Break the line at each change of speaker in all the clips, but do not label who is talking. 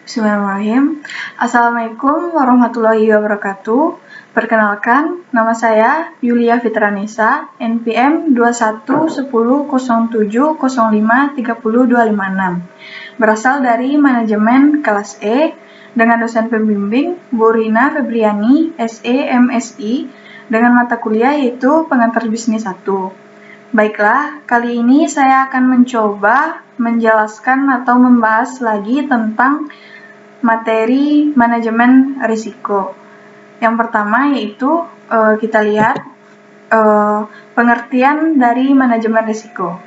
Bismillahirrahmanirrahim. Assalamualaikum warahmatullahi wabarakatuh. Perkenalkan, nama saya Yulia Fitranisa, NPM 21107070530256. Berasal dari manajemen kelas E dengan dosen pembimbing Bu Rina Febriani, SE MSI, dengan mata kuliah yaitu Pengantar Bisnis 1. Baiklah, kali ini saya akan mencoba menjelaskan atau membahas lagi tentang materi manajemen risiko. Yang pertama yaitu kita lihat pengertian dari manajemen risiko.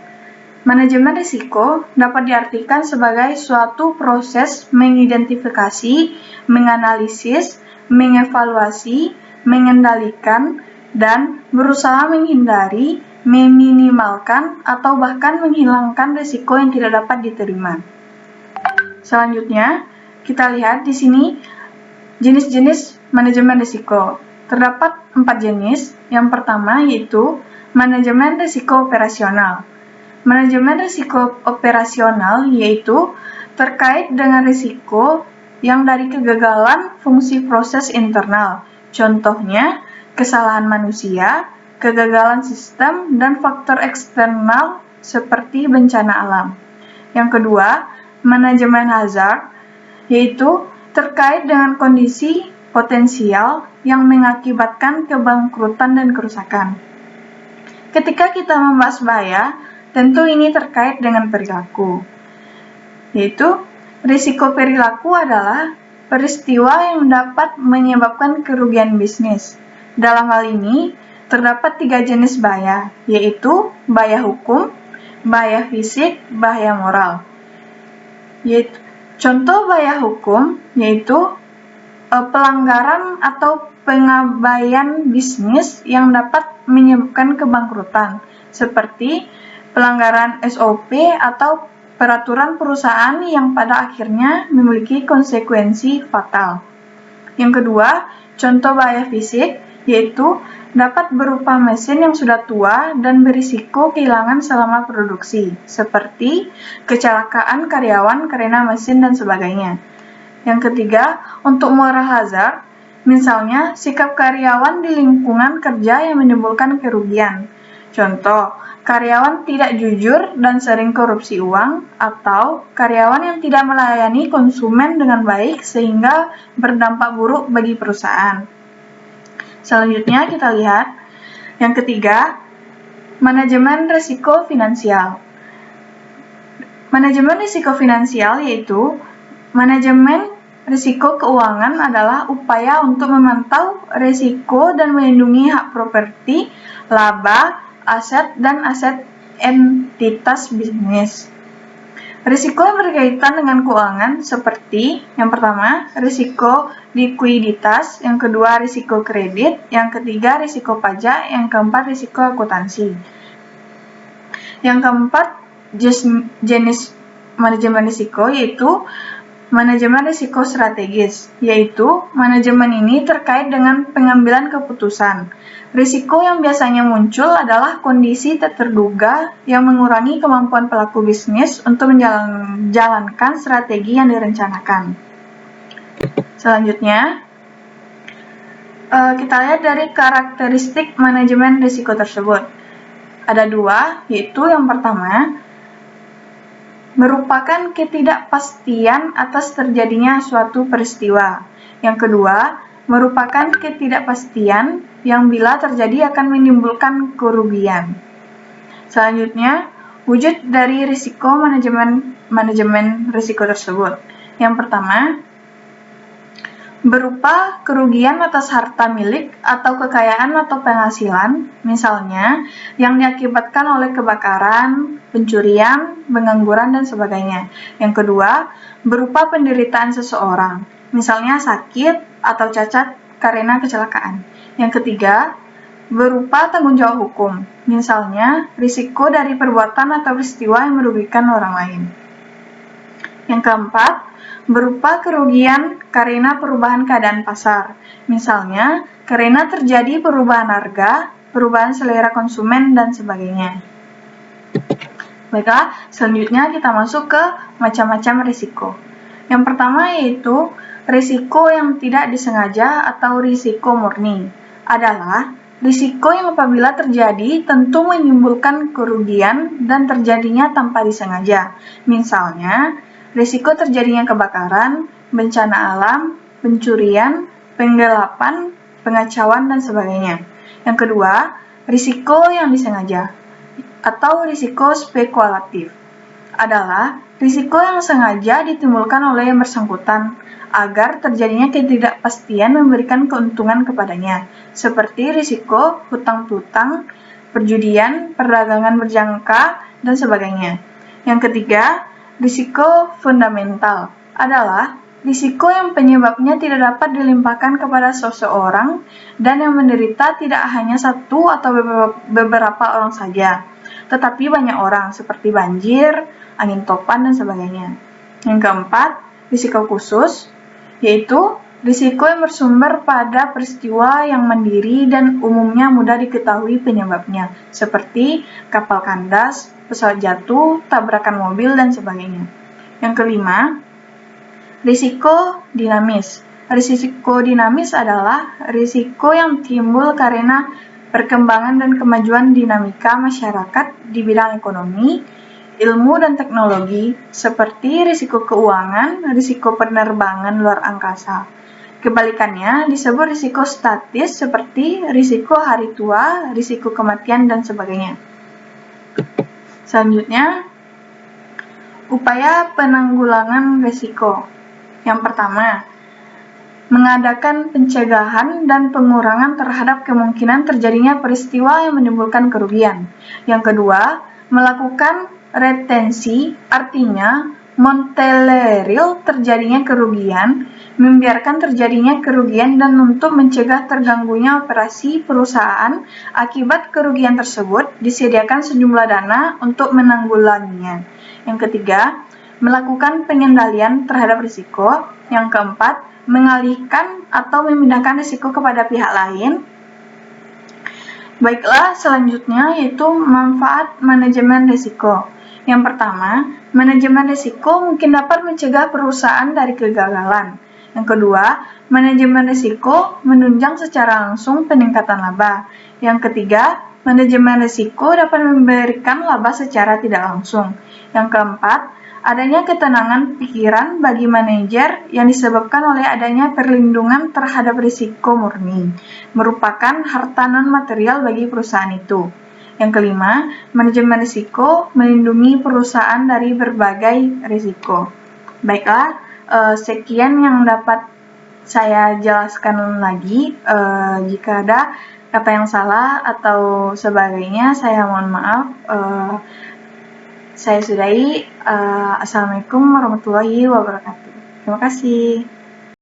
Manajemen risiko dapat diartikan sebagai suatu proses mengidentifikasi, menganalisis, mengevaluasi, mengendalikan, dan berusaha menghindari, meminimalkan, atau bahkan menghilangkan risiko yang tidak dapat diterima. Selanjutnya, kita lihat di sini jenis-jenis manajemen risiko. Terdapat 4 jenis. Yang pertama yaitu manajemen risiko operasional. Manajemen risiko operasional yaitu terkait dengan risiko yang dari kegagalan fungsi proses internal. Contohnya, kesalahan manusia, kegagalan sistem, dan faktor eksternal seperti bencana alam. Yang kedua, manajemen hazard yaitu terkait dengan kondisi potensial yang mengakibatkan kebangkrutan dan kerusakan. Ketika kita membahas bahaya, tentu ini terkait dengan perilaku, yaitu risiko perilaku adalah peristiwa yang dapat menyebabkan kerugian bisnis. Dalam hal ini, terdapat 3 jenis bahaya, yaitu bahaya hukum, bahaya fisik, bahaya moral. Contoh bahaya hukum yaitu pelanggaran atau pengabaian bisnis yang dapat menyebabkan kebangkrutan, seperti pelanggaran SOP atau peraturan perusahaan yang pada akhirnya memiliki konsekuensi fatal. Yang kedua, contoh bahaya fisik yaitu dapat berupa mesin yang sudah tua dan berisiko kehilangan selama produksi, seperti kecelakaan karyawan karena mesin dan sebagainya. Yang ketiga, untuk moral hazard, misalnya sikap karyawan di lingkungan kerja yang menimbulkan kerugian. Contoh, karyawan tidak jujur dan sering korupsi uang, atau karyawan yang tidak melayani konsumen dengan baik sehingga berdampak buruk bagi perusahaan. Selanjutnya kita lihat yang ketiga, manajemen risiko finansial. Manajemen risiko finansial yaitu manajemen risiko keuangan adalah upaya untuk memantau risiko dan melindungi hak properti, laba, aset, dan aset entitas bisnis. Risiko yang berkaitan dengan keuangan seperti yang pertama, risiko likuiditas, yang kedua risiko kredit, yang ketiga risiko pajak, yang keempat risiko akuntansi. Yang keempat, jenis manajemen risiko yaitu manajemen risiko strategis, yaitu manajemen ini terkait dengan pengambilan keputusan. Risiko yang biasanya muncul adalah kondisi tak terduga yang mengurangi kemampuan pelaku bisnis untuk menjalankan strategi yang direncanakan. Selanjutnya, kita lihat dari karakteristik manajemen risiko tersebut. Ada 2, yaitu yang pertama, merupakan ketidakpastian atas terjadinya suatu peristiwa. Yang kedua, merupakan ketidakpastian yang bila terjadi akan menimbulkan kerugian. Selanjutnya, wujud dari risiko manajemen risiko tersebut. Yang pertama, berupa kerugian atas harta milik atau kekayaan atau penghasilan, misalnya yang diakibatkan oleh kebakaran, pencurian, pengangguran, dan sebagainya. Yang kedua, berupa penderitaan seseorang, misalnya sakit atau cacat karena kecelakaan. Yang ketiga, berupa tanggung jawab hukum, misalnya risiko dari perbuatan atau peristiwa yang merugikan orang lain. Yang keempat, berupa kerugian karena perubahan keadaan pasar, misalnya karena terjadi perubahan harga, perubahan selera konsumen, dan sebagainya. Baiklah, selanjutnya kita masuk ke macam-macam risiko. Yang pertama yaitu risiko yang tidak disengaja atau risiko murni. Adalah risiko yang apabila terjadi tentu menimbulkan kerugian dan terjadinya tanpa disengaja. Misalnya, risiko terjadinya kebakaran, bencana alam, pencurian, penggelapan, pengacauan, dan sebagainya. Yang kedua, risiko yang disengaja atau risiko spekulatif adalah risiko yang sengaja ditimbulkan oleh yang bersangkutan agar terjadinya ketidakpastian memberikan keuntungan kepadanya, seperti risiko hutang piutang, perjudian, perdagangan berjangka, dan sebagainya. Yang ketiga, risiko fundamental adalah risiko yang penyebabnya tidak dapat dilimpahkan kepada seseorang dan yang menderita tidak hanya satu atau beberapa orang saja, tetapi banyak orang, seperti banjir, angin topan, dan sebagainya. Yang keempat, risiko khusus, yaitu risiko yang bersumber pada peristiwa yang mandiri dan umumnya mudah diketahui penyebabnya, seperti kapal kandas, pesawat jatuh, tabrakan mobil, dan sebagainya. Yang kelima, risiko dinamis. Risiko dinamis adalah risiko yang timbul karena perkembangan dan kemajuan dinamika masyarakat di bidang ekonomi, ilmu dan teknologi, seperti risiko keuangan, risiko penerbangan luar angkasa. Kebalikannya disebut risiko statis seperti risiko hari tua, risiko kematian, dan sebagainya. Selanjutnya, upaya penanggulangan risiko. Yang pertama, mengadakan pencegahan dan pengurangan terhadap kemungkinan terjadinya peristiwa yang menimbulkan kerugian. Yang kedua, melakukan retensi, artinya mentolerir terjadinya kerugian, membiarkan terjadinya kerugian dan untuk mencegah terganggunya operasi perusahaan akibat kerugian tersebut, disediakan sejumlah dana untuk menanggulanginya. Yang ketiga, melakukan pengendalian terhadap risiko. Yang keempat, mengalihkan atau memindahkan risiko kepada pihak lain. Baiklah, selanjutnya yaitu manfaat manajemen risiko. Yang pertama, manajemen risiko mungkin dapat mencegah perusahaan dari kegagalan. Yang kedua, manajemen risiko menunjang secara langsung peningkatan laba. Yang ketiga, manajemen risiko dapat memberikan laba secara tidak langsung. Yang keempat, adanya ketenangan pikiran bagi manajer yang disebabkan oleh adanya perlindungan terhadap risiko murni, merupakan harta non-material bagi perusahaan itu. Yang kelima, manajemen risiko melindungi perusahaan dari berbagai risiko. Baiklah, sekian yang dapat saya jelaskan lagi. Jika ada kata yang salah atau sebagainya, saya mohon maaf. Saya sudahi. Assalamualaikum warahmatullahi wabarakatuh. Terima kasih.